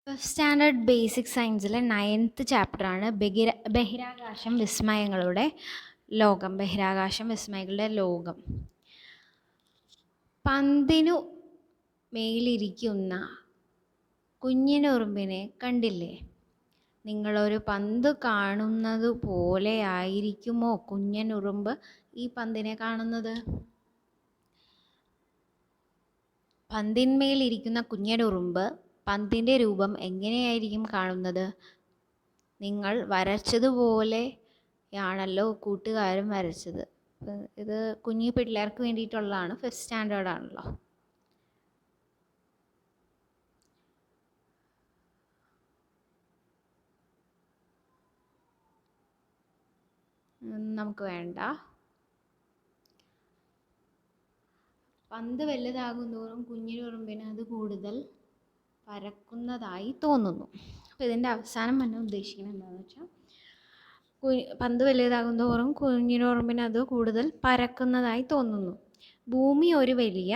First standard basic സയൻസിലെ 9th ചാപ്റ്ററാണ് ബഹിരാകാശം വിസ്മയങ്ങളുടെ ലോകം. ബഹിരാകാശം വിസ്മയങ്ങളുടെ ലോകം. പന്തിനു മേലിരിക്കുന്ന കുഞ്ഞിനുറുമ്പിനെ കണ്ടില്ലേ? നിങ്ങളൊരു പന്ത് കാണുന്നത് പോലെ ആയിരിക്കുമോ കുഞ്ഞനുറുമ്പ് ഈ പന്തിനെ കാണുന്നത്? പന്തിന്മേലിരിക്കുന്ന കുഞ്ഞനുറുമ്പ് പന്തിൻ്റെ രൂപം എങ്ങനെയായിരിക്കും കാണുന്നത്? നിങ്ങൾ വരച്ചതുപോലെയാണല്ലോ കൂട്ടുകാരും വരച്ചത്. ഇത് കുഞ്ഞു പിള്ളേർക്ക് വേണ്ടിയിട്ടുള്ളതാണ്, ഫസ്റ്റ് സ്റ്റാൻഡേർഡ് ആണല്ലോ. നമുക്ക് വേണ്ട. പന്ത് വലുതാകുന്തോറും കുഞ്ഞിനുറുമ്പിന് അത് കൂടുതൽ പരക്കുന്നതായി തോന്നുന്നു. അപ്പോൾ ഇതിൻ്റെ അവസാനം തന്നെ ഉദ്ദേശിക്കുന്നത് എന്താണെന്ന് വെച്ചാൽ, പന്ത് വലുതാകുന്തോറും കുഞ്ഞിനുറുമ്പിന് അത് കൂടുതൽ പരക്കുന്നതായി തോന്നുന്നു. ഭൂമി ഒരു വലിയ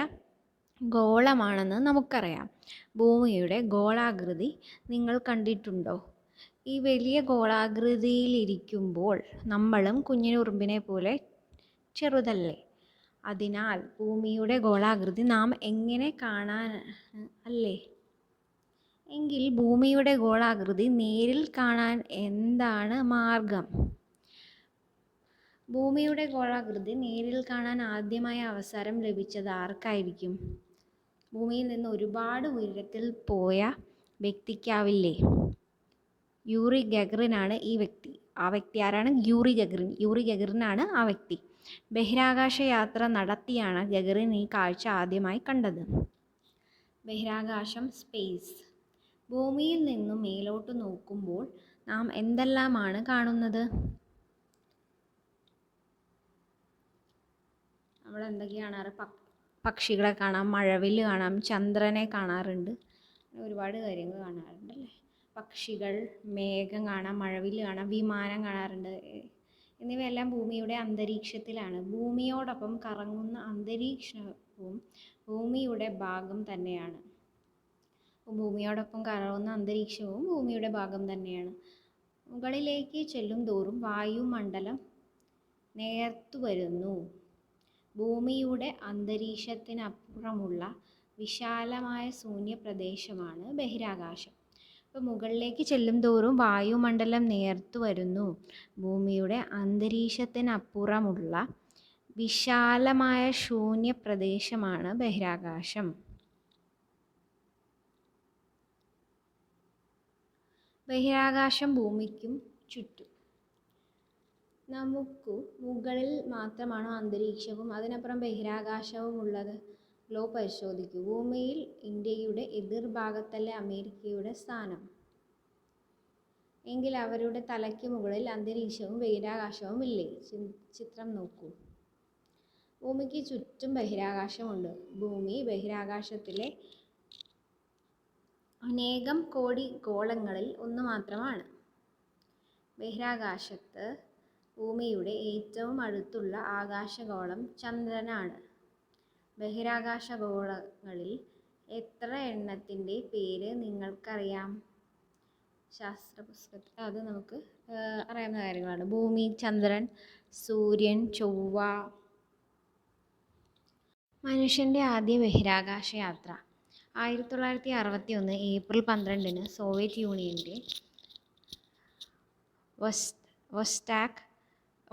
ഗോളമാണെന്ന് നമുക്കറിയാം. ഭൂമിയുടെ ഗോളാകൃതി നിങ്ങൾ കണ്ടിട്ടുണ്ടോ? ഈ വലിയ ഗോളാകൃതിയിലിരിക്കുമ്പോൾ നമ്മളും കുഞ്ഞിനുറുമ്പിനെ പോലെ ചെറുതല്ലേ? അതിനാൽ ഭൂമിയുടെ ഗോളാകൃതി നാം എങ്ങനെ കാണാൻ അല്ലേ? എങ്കിൽ ഭൂമിയുടെ ഗോളാകൃതി നേരിൽ കാണാൻ എന്താണ് മാർഗം? ഭൂമിയുടെ ഗോളാകൃതി നേരിൽ കാണാൻ ആദ്യമായി അവസരം ലഭിച്ചത് ആർക്കായിരിക്കും? ഭൂമിയിൽ നിന്ന് ഒരുപാട് ഉയരത്തിൽ പോയ വ്യക്തിക്കാവില്ലേ? യൂറി ഗഗറിനാണ് ഈ വ്യക്തി. ആ വ്യക്തി ആരാണ്? യൂറി ഗഗറിൻ. യൂറി ഗഗറിനാണ് ആ വ്യക്തി. ബഹിരാകാശ യാത്ര നടത്തിയാണ് ഗഗറിൻ ഈ കാഴ്ച ആദ്യമായി കണ്ടത്. ബഹിരാകാശം, സ്പേസ്. ഭൂമിയിൽ നിന്നും മേലോട്ട് നോക്കുമ്പോൾ നാം എന്തെല്ലാമാണ് കാണുന്നത്? നമ്മൾ എന്തൊക്കെയാണ് കാണാറ്? പക്ഷികളെ കാണാം, മഴവില്ല് കാണാം, ചന്ദ്രനെ കാണാറുണ്ട്, ഒരുപാട് കാര്യങ്ങൾ കാണാറുണ്ട് അല്ലേ? പക്ഷികൾ, മേഘം കാണാം, മഴവില്ല് കാണാം, വിമാനം കാണാറുണ്ട്. എന്നിവയെല്ലാം ഭൂമിയുടെ അന്തരീക്ഷത്തിലാണ്. ഭൂമിയോടൊപ്പം കറങ്ങുന്ന അന്തരീക്ഷവും ഭൂമിയുടെ ഭാഗം തന്നെയാണ്. ഭൂമിയോടൊപ്പം കറങ്ങുന്ന അന്തരീക്ഷവും ഭൂമിയുടെ ഭാഗം തന്നെയാണ്. മുകളിലേക്ക് ചെല്ലും തോറും വായുമണ്ഡലം നേർത്തു വരുന്നു. ഭൂമിയുടെ അന്തരീക്ഷത്തിനപ്പുറമുള്ള വിശാലമായ ശൂന്യപ്രദേശമാണ് ബഹിരാകാശം. അപ്പോൾ മുകളിലേക്ക് ചെല്ലും തോറും വായുമണ്ഡലം നേർത്തു വരുന്നു. ഭൂമിയുടെ അന്തരീക്ഷത്തിനപ്പുറമുള്ള വിശാലമായ ശൂന്യപ്രദേശമാണ് ബഹിരാകാശം. ബഹിരാകാശം ഭൂമിക്കും ചുറ്റും. നമുക്ക് മുകളിൽ മാത്രമാണോ അന്തരീക്ഷവും അതിനപ്പുറം ബഹിരാകാശവും ഉള്ളത്? ഗ്ലോബ് പരിശോധിക്കൂ. ഭൂമിയിൽ ഇന്ത്യയുടെ എതിർഭാഗത്തല്ലേ അമേരിക്കയുടെ സ്ഥാനം? എങ്കിൽ അവരുടെ തലയ്ക്ക് മുകളിൽ അന്തരീക്ഷവും ബഹിരാകാശവും ഇല്ലേ? ചിത്രം നോക്കൂ. ഭൂമിക്ക് ചുറ്റും ബഹിരാകാശമുണ്ട്. ഭൂമി ബഹിരാകാശത്തിലെ അനേകം കോടി ഗോളങ്ങളിൽ ഒന്ന് മാത്രമാണ്. ബഹിരാകാശത്ത് ഭൂമിയുടെ ഏറ്റവും അടുത്തുള്ള ആകാശഗോളം ചന്ദ്രനാണ്. ബഹിരാകാശഗോളങ്ങളിൽ എത്ര എണ്ണത്തിൻ്റെ പേര് നിങ്ങൾക്കറിയാം? ശാസ്ത്ര പുസ്തകത്തിൽ അത് നമുക്ക് അറിയാവുന്ന കാര്യങ്ങളാണ്. ഭൂമി, ചന്ദ്രൻ, സൂര്യൻ, ചൊവ്വ. മനുഷ്യൻ്റെ ആദ്യ ബഹിരാകാശ യാത്ര 1961 ഏപ്രിൽ 12 സോവിയറ്റ് യൂണിയൻ്റെ വൊസ്റ്റാക്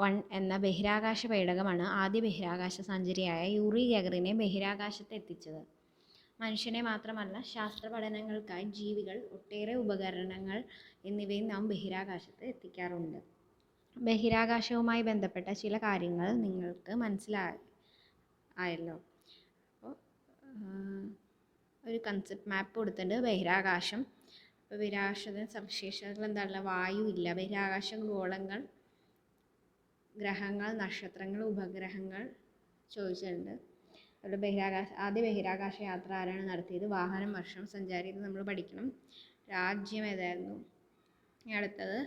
1 എന്ന ബഹിരാകാശ പേടകമാണ് ആദ്യ ബഹിരാകാശ സഞ്ചാരിയായ യൂറി ഗഗറിനെ ബഹിരാകാശത്ത് എത്തിച്ചത്. മനുഷ്യനെ മാത്രമല്ല, ശാസ്ത്ര പഠനങ്ങൾക്കായി ജീവികൾ, ഒട്ടേറെ ഉപകരണങ്ങൾ എന്നിവയും നാം ബഹിരാകാശത്ത് എത്തിക്കാറുണ്ട്. ബഹിരാകാശവുമായി ബന്ധപ്പെട്ട ചില കാര്യങ്ങൾ നിങ്ങൾക്ക് മനസ്സിലായല്ലോ. അപ്പോൾ ഒരു കൺസെപ്റ്റ് മാപ്പ് കൊടുത്തിട്ടുണ്ട്. ബഹിരാകാശം, ഇപ്പോൾ ബഹിരാകാശത്തിന് സവിശേഷതകൾ എന്താണ്? വായു ഇല്ല. ബഹിരാകാശ ഗോളങ്ങൾ, ഗ്രഹങ്ങൾ, നക്ഷത്രങ്ങൾ, ഉപഗ്രഹങ്ങൾ ചോദിച്ചിട്ടുണ്ട്. അതുപോലെ ആദ്യ ബഹിരാകാശ യാത്ര ആരാണ് നടത്തിയത്? വാഹനം, വർഷം, സഞ്ചാരി. ഇത് നമ്മൾ പഠിക്കണം. രാജ്യം ഏതായിരുന്നു? അടുത്തത്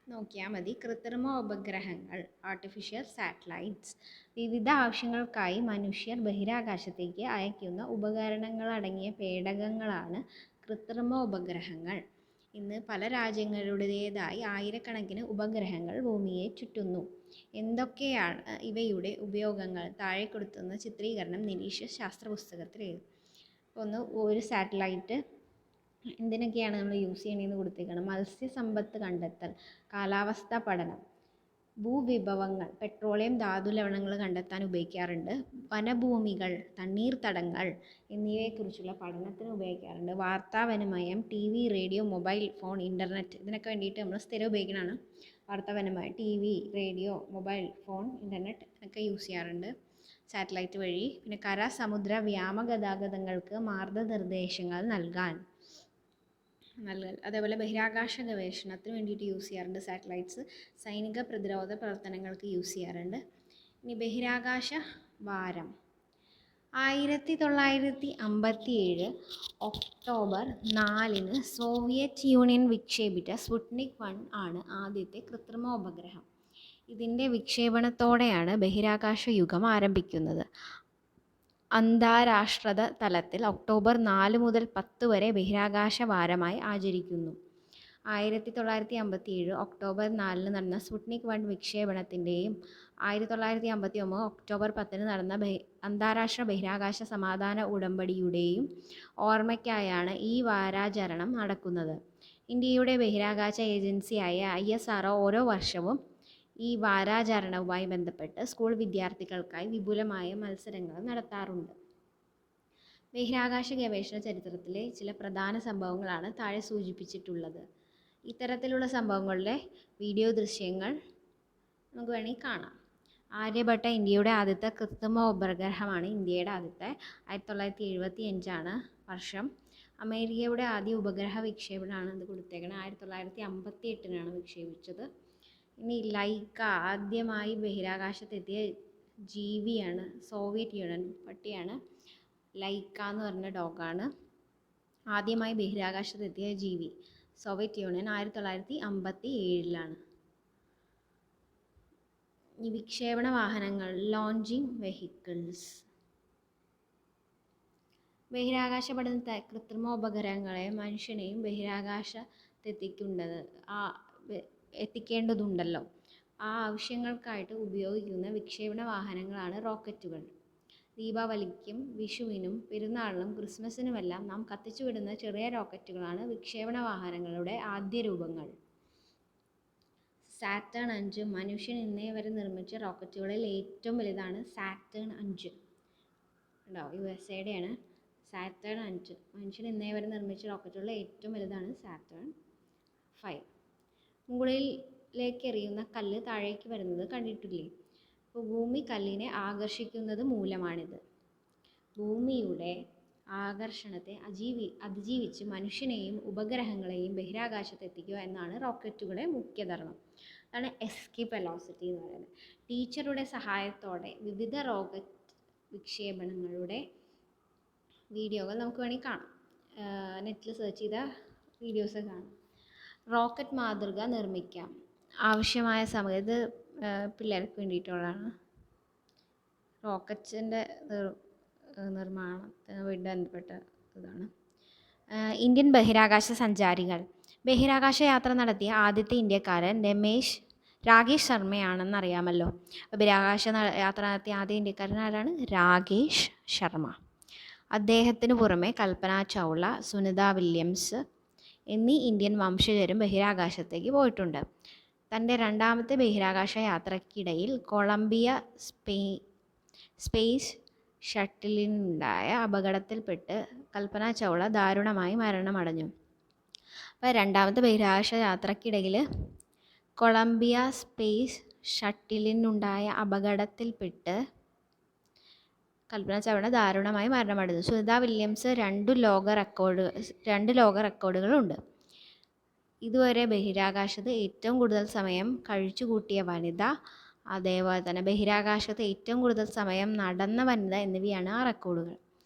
നോക്കിയാൽ മതി. കൃത്രിമ ഉപഗ്രഹങ്ങൾ, ആർട്ടിഫിഷ്യൽ സാറ്റലൈറ്റ്സ്. വിവിധ ആവശ്യങ്ങൾക്കായി മനുഷ്യർ ബഹിരാകാശത്തേക്ക് അയക്കുന്ന ഉപകരണങ്ങളടങ്ങിയ പേടകങ്ങളാണ് കൃത്രിമ ഉപഗ്രഹങ്ങൾ. ഇന്ന് പല രാജ്യങ്ങളുടേതായി ആയിരക്കണക്കിന് ഉപഗ്രഹങ്ങൾ ഭൂമിയെ ചുറ്റുന്നു. എന്തൊക്കെയാണ് ഇവയുടെ ഉപയോഗങ്ങൾ? താഴെ കൊടുത്തുന്ന ചിത്രീകരണം നിരീക്ഷിച്ച് ശാസ്ത്ര പുസ്തകത്തിൽ എഴുതും. ഒന്ന്, ഒരു സാറ്റലൈറ്റ് എന്തിനൊക്കെയാണ് നമ്മൾ യൂസ് ചെയ്യണമെന്ന് കൊടുത്തേക്കണം. മത്സ്യസമ്പത്ത് കണ്ടെത്തൽ, കാലാവസ്ഥാ പഠനം, ഭൂവിഭവങ്ങൾ, പെട്രോളിയം, ധാതു ലവണങ്ങൾ കണ്ടെത്താൻ ഉപയോഗിക്കാറുണ്ട്. വനഭൂമികൾ, തണ്ണീർത്തടങ്ങൾ എന്നിവയെക്കുറിച്ചുള്ള പഠനത്തിന് ഉപയോഗിക്കാറുണ്ട്. വാർത്താവിനിമയം, TV, radio, mobile phone, internet ഇതിനൊക്കെ വേണ്ടിയിട്ട് നമ്മൾ സ്ഥിരം ഉപയോഗിക്കുന്നതാണ് വാർത്താവിനിമയം. TV, radio, mobile phone, internet ഒക്കെ യൂസ് ചെയ്യാറുണ്ട് സാറ്റലൈറ്റ് വഴി. പിന്നെ കര, സമുദ്ര, വ്യോമ ഗതാഗതങ്ങൾക്ക് മാർഗനിർദ്ദേശങ്ങൾ നൽകൽ. അതേപോലെ ബഹിരാകാശ ഗവേഷണത്തിന് വേണ്ടിയിട്ട് യൂസ് ചെയ്യാറുണ്ട് സാറ്റലൈറ്റ്സ്. സൈനിക പ്രതിരോധ പ്രവർത്തനങ്ങൾക്ക് യൂസ് ചെയ്യാറുണ്ട്. ഇനി ബഹിരാകാശ വാരം 1957 ഒക്ടോബർ 4-ന് സോവിയറ്റ് യൂണിയൻ വിക്ഷേപിച്ച സ്പുട്നിക് 1 ആണ് ആദ്യത്തെ കൃത്രിമ ഉപഗ്രഹം. ഇതിൻ്റെ വിക്ഷേപണത്തോടെയാണ് ബഹിരാകാശ യുഗം ആരംഭിക്കുന്നത്. അന്താരാഷ്ട്ര തലത്തിൽ ഒക്ടോബർ 4 മുതൽ 10 വരെ ബഹിരാകാശ വാരമായി ആചരിക്കുന്നു. 1957 ഒക്ടോബർ 4-ന് നടന്ന സ്പുട്നിക് 1 വിക്ഷേപണത്തിൻ്റെയും 1959 ഒക്ടോബർ 10-ന് നടന്ന അന്താരാഷ്ട്ര ബഹിരാകാശ സമാധാന ഉടമ്പടിയുടെയും ഓർമ്മയ്ക്കായാണ് ഈ വാരാചരണം നടക്കുന്നത്. ഇന്ത്യയുടെ ബഹിരാകാശ ഏജൻസിയായ ISRO ഓരോ വർഷവും ഈ വാരാചരണവുമായി ബന്ധപ്പെട്ട് സ്കൂൾ വിദ്യാർത്ഥികൾക്കായി വിപുലമായ മത്സരങ്ങൾ നടത്താറുണ്ട്. ബഹിരാകാശ ഗവേഷണ ചരിത്രത്തിലെ ചില പ്രധാന സംഭവങ്ങളാണ് താഴെ സൂചിപ്പിച്ചിട്ടുള്ളത്. ഇത്തരത്തിലുള്ള സംഭവങ്ങളുടെ വീഡിയോ ദൃശ്യങ്ങൾ നമുക്ക് വേണമെങ്കിൽ കാണാം. ആര്യഭട്ട ഇന്ത്യയുടെ ആദ്യത്തെ കൃത്രിമ ഉപഗ്രഹമാണ്. ഇന്ത്യയുടെ ആദ്യത്തെ 1975 വർഷം. അമേരിക്കയുടെ ആദ്യ ഉപഗ്രഹ വിക്ഷേപണമാണ് ഇത് കൊടുത്തേക്കുന്നത്. 1958 വിക്ഷേപിച്ചത്. ഇനി ലൈക്ക ആദ്യമായി ബഹിരാകാശത്തെത്തിയ ജീവിയാണ് സോവിയറ്റ് യൂണിയൻ പട്ടിയാണ്. ലൈക്ക എന്ന് പറഞ്ഞ ഡോഗാണ് ആദ്യമായി ബഹിരാകാശത്തെത്തിയ ജീവി. സോവിയറ്റ് യൂണിയൻ 1957 ഈ വിക്ഷേപണ വാഹനങ്ങൾ, ലോഞ്ചിങ് വെഹിക്കിൾസ്. ബഹിരാകാശ പഠനത്തെ കൃത്രിമ ഉപഗ്രഹങ്ങളെ മനുഷ്യനെയും എത്തിക്കേണ്ടതുണ്ടല്ലോ. ആ ആവശ്യങ്ങൾക്കായിട്ട് ഉപയോഗിക്കുന്ന വിക്ഷേപണ വാഹനങ്ങളാണ് റോക്കറ്റുകൾ. ദീപാവലിക്കും വിഷുവിനും പെരുന്നാളിനും ക്രിസ്മസിനുമെല്ലാം നാം കത്തിച്ചുവിടുന്ന ചെറിയ റോക്കറ്റുകളാണ് വിക്ഷേപണ വാഹനങ്ങളുടെ ആദ്യ രൂപങ്ങൾ. സാറ്റേൺ 5 മനുഷ്യൻ ഇന്നേ വരെ നിർമ്മിച്ച റോക്കറ്റുകളിൽ ഏറ്റവും വലുതാണ്. സാറ്റേൺ 5 USAയുടെയാണ്. സാറ്റേൺ 5 മനുഷ്യൻ ഇന്നേ വരെ നിർമ്മിച്ച റോക്കറ്റുകളിൽ ഏറ്റവും വലുതാണ് സാറ്റേൺ 5. മുകളിലേക്ക് എറിയുന്ന കല്ല് താഴേക്ക് വരുന്നത് കണ്ടിട്ടില്ലേ? അപ്പോൾ ഭൂമി കല്ലിനെ ആകർഷിക്കുന്നത് മൂലമാണിത്. ഭൂമിയുടെ ആകർഷണത്തെ അതിജീവിച്ച് മനുഷ്യനെയും ഉപഗ്രഹങ്ങളെയും ബഹിരാകാശത്തെത്തിക്കുക എന്നാണ് റോക്കറ്റുകളുടെ മുഖ്യ ധർമ്മം. അതാണ് എസ്കേപ്പ് വെലോസിറ്റി എന്ന് പറയുന്നത്. ടീച്ചറുടെ സഹായത്തോടെ വിവിധ റോക്കറ്റ് വിക്ഷേപണങ്ങളുടെ വീഡിയോകൾ നമുക്ക് വേണമെങ്കിൽ കാണാം. നെറ്റിൽ സെർച്ച് ചെയ്ത വീഡിയോസ് കാണാം. റോക്കറ്റ് മാതൃക നിർമ്മിക്കാം. ആവശ്യമായ സമയത്ത് പിള്ളേർക്ക് വേണ്ടിയിട്ടുള്ളതാണ്. റോക്കറ്റ്സിൻ്റെ നിർമ്മാണത്തിന് ബന്ധപ്പെട്ട ഇതാണ്. ഇന്ത്യൻ ബഹിരാകാശ സഞ്ചാരികൾ. ബഹിരാകാശ യാത്ര നടത്തിയ ആദ്യത്തെ ഇന്ത്യക്കാരൻ രാകേഷ് ശർമ്മയാണെന്ന് അറിയാമല്ലോ. ബഹിരാകാശ യാത്ര നടത്തിയ ആദ്യ ഇന്ത്യക്കാരൻ ആരാണ്? രാകേഷ് ശർമ്മ. അദ്ദേഹത്തിന് പുറമെ കൽപ്പന ചൗള, സുനിത വില്യംസ് എന്നീ ഇന്ത്യൻ വംശജരും ബഹിരാകാശത്തേക്ക് പോയിട്ടുണ്ട്. തൻ്റെ രണ്ടാമത്തെ ബഹിരാകാശ യാത്രയ്ക്കിടയിൽ കൊളംബിയ സ്പേസ് ഷട്ടിലിനുണ്ടായ അപകടത്തിൽപ്പെട്ട് കൽപ്പന ചൗള ദാരുണമായി മരണമടഞ്ഞു. അപ്പോൾ രണ്ടാമത്തെ ബഹിരാകാശ യാത്രയ്ക്കിടയിൽ കൊളംബിയ സ്പേസ് ഷട്ടിലിനുണ്ടായ അപകടത്തിൽപ്പെട്ട് കൽപ്പന ചൗള ദാരുണമായി മരണമടഞ്ഞു. സുനിത വില്യംസ് രണ്ട് ലോക റെക്കോർഡുകളുണ്ട്. ഇതുവരെ ബഹിരാകാശത്ത് ഏറ്റവും കൂടുതൽ സമയം കഴിച്ചുകൂട്ടിയ വനിത, അതേപോലെ തന്നെ ബഹിരാകാശത്ത് ഏറ്റവും കൂടുതൽ സമയം നടന്ന വനിത എന്നിവയാണ് ആ റെക്കോർഡുകൾ.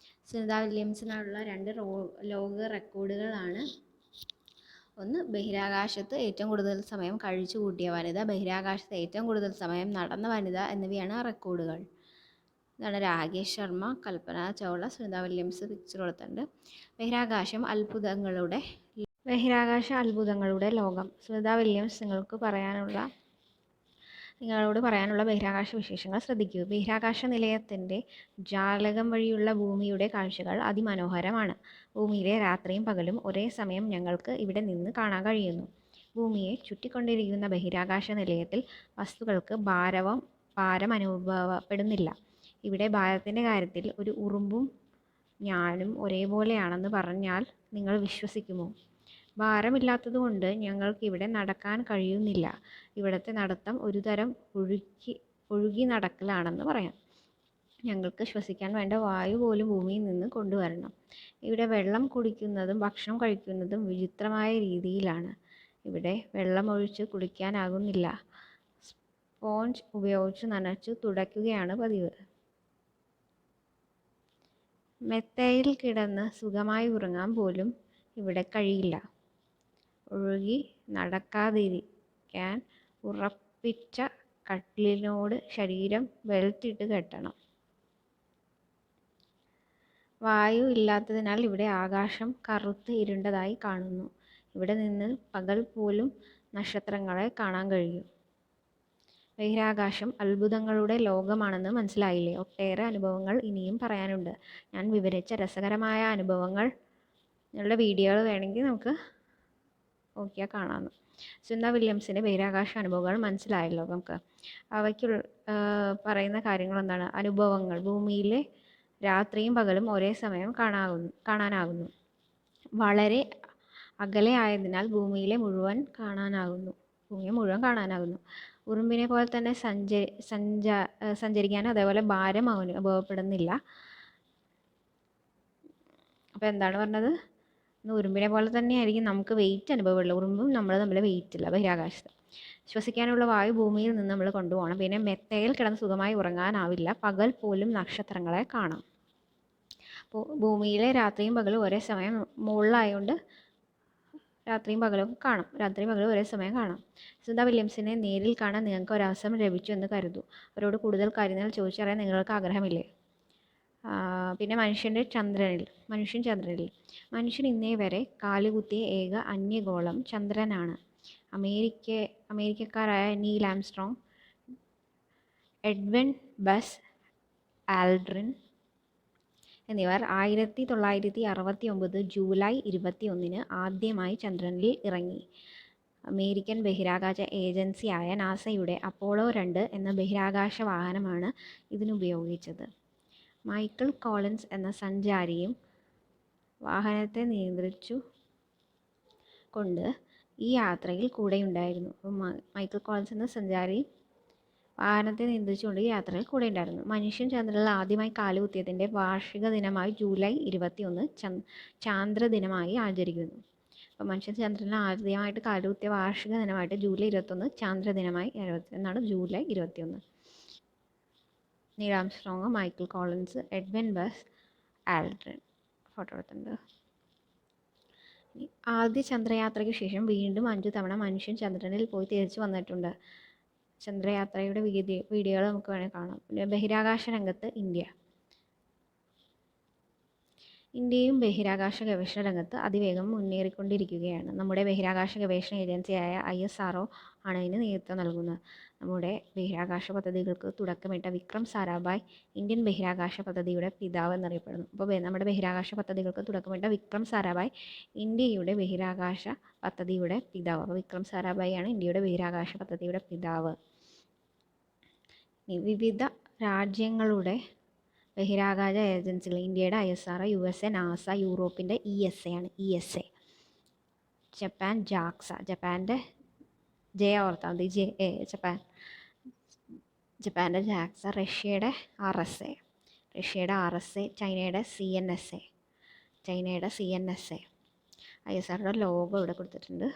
സുനിത വില്യംസിനുള്ള 2 ലോക റെക്കോർഡുകളാണ്. ഒന്ന്, ബഹിരാകാശത്ത് ഏറ്റവും കൂടുതൽ സമയം കഴിച്ചുകൂട്ടിയ വനിത, ബഹിരാകാശത്ത് ഏറ്റവും കൂടുതൽ സമയം നടന്ന വനിത എന്നിവയാണ് ആ റെക്കോർഡുകൾ. ഇതാണ് രാകേഷ് ശർമ്മ, കൽപ്പന ചൗള, സുനിത വില്യംസ് പിക്ചർ കൊടുത്തിട്ടുണ്ട്. ബഹിരാകാശ അത്ഭുതങ്ങളുടെ ലോകം. സുനിത വില്യംസ് നിങ്ങളോട് പറയാനുള്ള ബഹിരാകാശ വിശേഷങ്ങൾ ശ്രദ്ധിക്കൂ. ബഹിരാകാശ നിലയത്തിൻ്റെ ജാലകം വഴിയുള്ള ഭൂമിയുടെ കാഴ്ചകൾ അതിമനോഹരമാണ്. ഭൂമിയിലെ രാത്രിയും പകലും ഒരേ സമയം ഞങ്ങൾക്ക് ഇവിടെ നിന്ന് കാണാൻ കഴിയുന്നു. ഭൂമിയെ ചുറ്റിക്കൊണ്ടിരിക്കുന്ന ബഹിരാകാശ നിലയത്തിൽ വസ്തുക്കൾക്ക് ഭാരം അനുഭവപ്പെടുന്നില്ല. ഇവിടെ ഭാരത്തിൻ്റെ കാര്യത്തിൽ ഒരു ഉറുമ്പും ഞാനും ഒരേപോലെയാണെന്ന് പറഞ്ഞാൽ നിങ്ങൾ വിശ്വസിക്കുമോ? ഭാരമില്ലാത്തതുകൊണ്ട് ഞങ്ങൾക്കിവിടെ നടക്കാൻ കഴിയുന്നില്ല. ഇവിടുത്തെ നടത്തം ഒരുതരം ഒഴുകി നടക്കലാണെന്ന് പറയാം. ഞങ്ങൾക്ക് ശ്വസിക്കാൻ വേണ്ട വായു പോലും ഭൂമിയിൽ നിന്ന് കൊണ്ടുവരണം. ഇവിടെ വെള്ളം കുടിക്കുന്നതും ഭക്ഷണം കഴിക്കുന്നതും വിചിത്രമായ രീതിയിലാണ്. ഇവിടെ വെള്ളം ഒഴിച്ച് കുളിക്കാനാകുന്നില്ല. സ്പോഞ്ച് ഉപയോഗിച്ച് നനച്ചു തുടയ്ക്കുകയാണ് പതിവ്. മെത്തയിൽ കിടന്ന് സുഖമായി ഉറങ്ങാൻ പോലും ഇവിടെ കഴിയില്ല. ഒഴുകി നടക്കാതിരിക്കാൻ ഉറപ്പിച്ച കട്ടിലിനോട് ശരീരം ബെൽറ്റിട്ട് കെട്ടണം. വായു ഇല്ലാത്തതിനാൽ ഇവിടെ ആകാശം കറുത്ത് ഇരുണ്ടതായി കാണുന്നു. ഇവിടെ നിന്ന് പകൽ പോലും നക്ഷത്രങ്ങളെ കാണാൻ കഴിയും. ബഹിരാകാശം അത്ഭുതങ്ങളുടെ ലോകമാണെന്ന് മനസ്സിലായില്ലേ? ഒട്ടേറെ അനുഭവങ്ങൾ ഇനിയും പറയാനുണ്ട്. ഞാൻ വിവരിച്ച രസകരമായ അനുഭവങ്ങളുടെ വീഡിയോകൾ വേണമെങ്കിൽ നമുക്ക് നോക്കിയാൽ കാണാമെന്ന്. സുനിത വില്യംസിൻ്റെ ബഹിരാകാശ അനുഭവങ്ങൾ മനസ്സിലായല്ലോ നമുക്ക്. അവയ്ക്ക് പറയുന്ന കാര്യങ്ങൾ എന്താണ്? അനുഭവങ്ങൾ. ഭൂമിയിലെ രാത്രിയും പകലും ഒരേ സമയം കാണാനാകുന്നു. വളരെ അകലെ ആയതിനാൽ ഭൂമിയെ മുഴുവൻ കാണാനാകുന്നു. ഉറുമ്പിനെ പോലെ തന്നെ സഞ്ചരിക്കാൻ അതേപോലെ ഭാരം അനുഭവപ്പെടുന്നില്ല. അപ്പോൾ എന്താണ് പറഞ്ഞത്? ഉറുമ്പിനെ പോലെ തന്നെയായിരിക്കും നമുക്ക് വെയിറ്റ് അനുഭവമുള്ളൂ. ഉറുമ്പും നമ്മൾ തമ്മിൽ വെയിറ്റ് ഇല്ല ബഹിരാകാശത്ത്. ശ്വസിക്കാനുള്ള വായു ഭൂമിയിൽ നിന്ന് നമ്മൾ കൊണ്ടുപോകണം. പിന്നെ മെത്തയിൽ കിടന്ന് സുഖമായി ഉറങ്ങാനാവില്ല. പകൽ പോലും നക്ഷത്രങ്ങളെ കാണാം. അപ്പോൾ ഭൂമിയിലെ രാത്രിയും പകലും ഒരേ സമയം മുകളിലായതുകൊണ്ട് രാത്രിയും പകലും ഒരേ സമയം കാണാം. സുനിത വില്യംസിനെ നേരിൽ കാണാൻ നിങ്ങൾക്ക് ഒരവസരം ലഭിച്ചു എന്ന് കരുതൂ. അവരോട് കൂടുതൽ കാര്യങ്ങൾ ചോദിച്ചറിയാൻ നിങ്ങൾക്ക് ആഗ്രഹമില്ലേ? പിന്നെ മനുഷ്യൻ ചന്ദ്രനിൽ. മനുഷ്യൻ ഇന്നേ വരെ കാലുകുത്തിയ ഏക അന്യഗോളം ചന്ദ്രനാണ്. അമേരിക്കക്കാരായ Neil Armstrong, Edwin Buzz Aldrin എന്നിവർ 1969 ജൂലൈ 21 ആദ്യമായി ചന്ദ്രനിൽ ഇറങ്ങി. അമേരിക്കൻ ബഹിരാകാശ ഏജൻസിയായ നാസയുടെ അപ്പോളോ 2 എന്ന ബഹിരാകാശ വാഹനമാണ് ഇതിനുപയോഗിച്ചത്. മൈക്കിൾ കോളിൻസ് എന്ന സഞ്ചാരിയും വാഹനത്തെ നിയന്ത്രിച്ചു കൊണ്ട് ഈ യാത്രയിൽ കൂടെയുണ്ടായിരുന്നു. മൈക്കിൾ കോളിൻസ് എന്ന സഞ്ചാരി വാഹനത്തെ നിയന്ത്രിച്ചുകൊണ്ട് ഈ യാത്രയിൽ കൂടെയുണ്ടായിരുന്നു. മനുഷ്യൻ ചന്ദ്രനിൽ ആദ്യമായി കാലുകുത്തിയതിൻ്റെ വാർഷിക ദിനമായി ജൂലൈ 21 ചാന്ദ്ര ദിനമായി ആചരിക്കുന്നു. അപ്പോൾ മനുഷ്യൻ ചന്ദ്രനിൽ ആദ്യമായിട്ട് കാലുകുത്തിയ വാർഷിക ദിനമായിട്ട് ജൂലൈ 21 ചാന്ദ്ര ദിനമായി എന്നാണ് July 21. Neil Armstrong, Michael Collins, Edwin Buzz Aldrin photo എടുത്തിട്ടുണ്ട്. ആദ്യ ചന്ദ്രയാത്രയ്ക്ക് ശേഷം വീണ്ടും 5 തവണ മനുഷ്യൻ ചന്ദ്രനിൽ പോയി തിരിച്ചു വന്നിട്ടുണ്ട്. ചന്ദ്രയാത്രയുടെ വീഡിയോകൾ നമുക്ക് വേണമെങ്കിൽ കാണാം. പിന്നെ ബഹിരാകാശ രംഗത്ത് ഇന്ത്യയും ബഹിരാകാശ ഗവേഷണ രംഗത്ത് അതിവേഗം മുന്നേറിക്കൊണ്ടിരിക്കുകയാണ്. നമ്മുടെ ബഹിരാകാശ ഗവേഷണ ഏജൻസിയായ ISRO ആണ് ഇതിന് നേതൃത്വം നൽകുന്നത്. നമ്മുടെ ബഹിരാകാശ പദ്ധതികൾക്ക് തുടക്കമിട്ട വിക്രം സാരാഭായ് ഇന്ത്യൻ ബഹിരാകാശ പദ്ധതിയുടെ പിതാവ് എന്നറിയപ്പെടുന്നു. അപ്പോൾ നമ്മുടെ ബഹിരാകാശ പദ്ധതികൾക്ക് തുടക്കമിട്ട വിക്രം സാരാഭായ് ഇന്ത്യയുടെ ബഹിരാകാശ പദ്ധതിയുടെ പിതാവ്. അപ്പോൾ വിക്രം സാരാഭായ് ആണ് ഇന്ത്യയുടെ ബഹിരാകാശ പദ്ധതിയുടെ പിതാവ്. വിവിധ രാജ്യങ്ങളുടെ ബഹിരാകാശ ഏജൻസികൾ ഇന്ത്യയുടെ ISRO, USA, നാസ, യൂറോപ്പിൻ്റെ ESA ആണ്. ജപ്പാൻ JAXA, ജപ്പാൻ്റെ ജപ്പാൻ്റെ JAXA, റഷ്യയുടെ RSA, ചൈനയുടെ CNSA. ISROയുടെ ലോഗോ ഇവിടെ കൊടുത്തിട്ടുണ്ട്.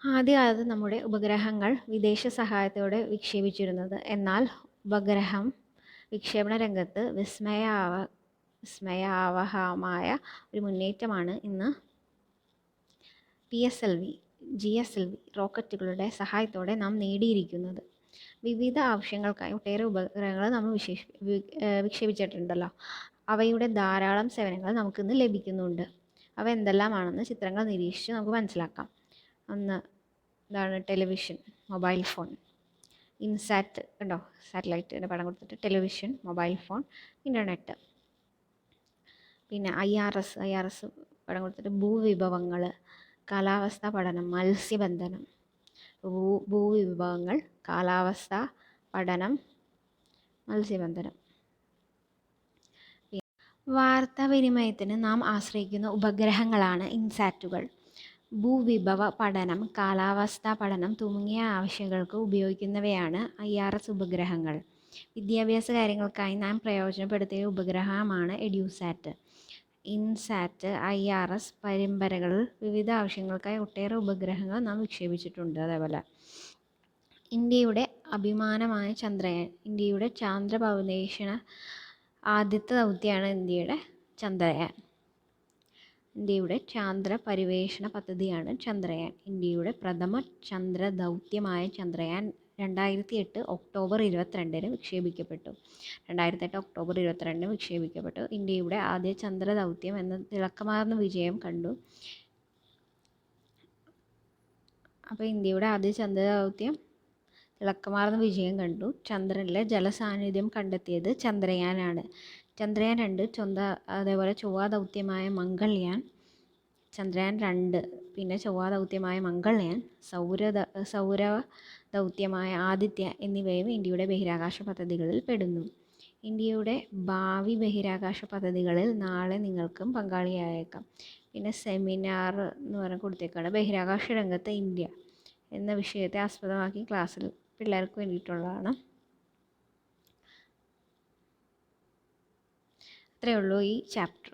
ആദ്യകാലത്ത് നമ്മുടെ ഉപഗ്രഹങ്ങൾ വിദേശ സഹായത്തോടെ വിക്ഷേപിച്ചിരുന്നത്. എന്നാൽ ഉപഗ്രഹം വിക്ഷേപണ രംഗത്ത് വിസ്മയാവഹമായ ഒരു മുന്നേറ്റമാണ് ഇന്ന് PSLV, GSLV റോക്കറ്റുകളുടെ സഹായത്തോടെ നാം നേടിയിരിക്കുന്നത്. വിവിധ ആവശ്യങ്ങൾക്കായി ഒട്ടേറെ ഉപഗ്രഹങ്ങൾ നമ്മൾ വിക്ഷേപിച്ചിട്ടുണ്ടല്ലോ. അവയുടെ ധാരാളം സേവനങ്ങൾ നമുക്കിന്ന് ലഭിക്കുന്നുണ്ട്. അവ എന്തെല്ലാമാണെന്ന് ചിത്രങ്ങൾ നിരീക്ഷിച്ച് നമുക്ക് മനസ്സിലാക്കാം. ഒന്ന് ഇതാണ് ടെലിവിഷൻ, മൊബൈൽ ഫോൺ. ഇൻസാറ്റ് കണ്ടോ, സാറ്റലൈറ്റിൻ്റെ പടം കൊടുത്തിട്ട് ടെലിവിഷൻ, മൊബൈൽ ഫോൺ, ഇൻ്റർനെറ്റ്. പിന്നെ IRS പടം കൊടുത്തിട്ട് ഭൂവിഭവങ്ങൾ, കാലാവസ്ഥാ പഠനം, മത്സ്യബന്ധനം. ഭൂവിഭവങ്ങൾ, കാലാവസ്ഥ പഠനം, മത്സ്യബന്ധനം. വാർത്താവിനിമയത്തിന് നാം ആശ്രയിക്കുന്ന ഉപഗ്രഹങ്ങളാണ് ഇൻസാറ്റുകൾ. ഭൂവിഭവ പഠനം, കാലാവസ്ഥാ പഠനം തുടങ്ങിയ ആവശ്യങ്ങൾക്ക് ഉപയോഗിക്കുന്നവയാണ് IRS ഉപഗ്രഹങ്ങൾ. വിദ്യാഭ്യാസ കാര്യങ്ങൾക്കായി നാം പ്രയോജനപ്പെടുത്തിയ ഉപഗ്രഹമാണ് എഡ്യൂസാറ്റ്. ഇൻസാറ്റ്, IRS പരമ്പരകളിൽ വിവിധ ആവശ്യങ്ങൾക്കായി ഒട്ടേറെ ഉപഗ്രഹങ്ങൾ നാം വിക്ഷേപിച്ചിട്ടുണ്ട്. അതേപോലെ ഇന്ത്യയുടെ അഭിമാനമായ ചന്ദ്രയാൻ, ഇന്ത്യയുടെ ചാന്ദ്രപര്യവേഷണ ആദ്യത്തെ ദൗത്യമാണ് ഇന്ത്യയുടെ ചന്ദ്രയാൻ. ഇന്ത്യയുടെ ചാന്ദ്ര പര്യവേഷണ പദ്ധതിയാണ് ചന്ദ്രയാൻ. ഇന്ത്യയുടെ പ്രഥമ ചന്ദ്ര ദൗത്യമായ ചന്ദ്രയാൻ 2008 ഒക്ടോബർ 22 വിക്ഷേപിക്കപ്പെട്ടു. 2008 ഒക്ടോബർ 22 വിക്ഷേപിക്കപ്പെട്ടു. ഇന്ത്യയുടെ ആദ്യ ചന്ദ്ര ദൗത്യം എന്ന തിളക്കമാർന്ന വിജയം കണ്ടു. അപ്പോൾ ഇന്ത്യയുടെ ആദ്യ ചന്ദ്ര ദൗത്യം തിളക്കമാർന്ന വിജയം കണ്ടു. ചന്ദ്രനിലെ ജലസാന്നിധ്യം കണ്ടെത്തിയത് ചന്ദ്രയാനാണ്. ചന്ദ്രയാൻ 2 അതേപോലെ ചൊവ്വാ ദൗത്യമായ മംഗൾയാൻ, ചന്ദ്രയാൻ 2, പിന്നെ ചൊവ്വാ ദൗത്യമായ മംഗൾയാൻ, സൗര ദൗത്യമായ ആദിത്യ എന്നിവയും ഇന്ത്യയുടെ ബഹിരാകാശ പദ്ധതികളിൽ പെടുന്നു. ഇന്ത്യയുടെ ഭാവി ബഹിരാകാശ പദ്ധതികളിൽ നാളെ നിങ്ങൾക്കും പങ്കാളിയായേക്കാം. പിന്നെ സെമിനാർ എന്ന് പറഞ്ഞ് കൊടുത്തേക്കാണ് ബഹിരാകാശ രംഗത്ത് ഇന്ത്യ എന്ന വിഷയത്തെ ആസ്പദമാക്കി ക്ലാസ്സിൽ പിള്ളേർക്ക് വേണ്ടിയിട്ടുള്ളതാണ്. അത്രയേ ഉള്ളൂ ഈ ചാപ്റ്റർ.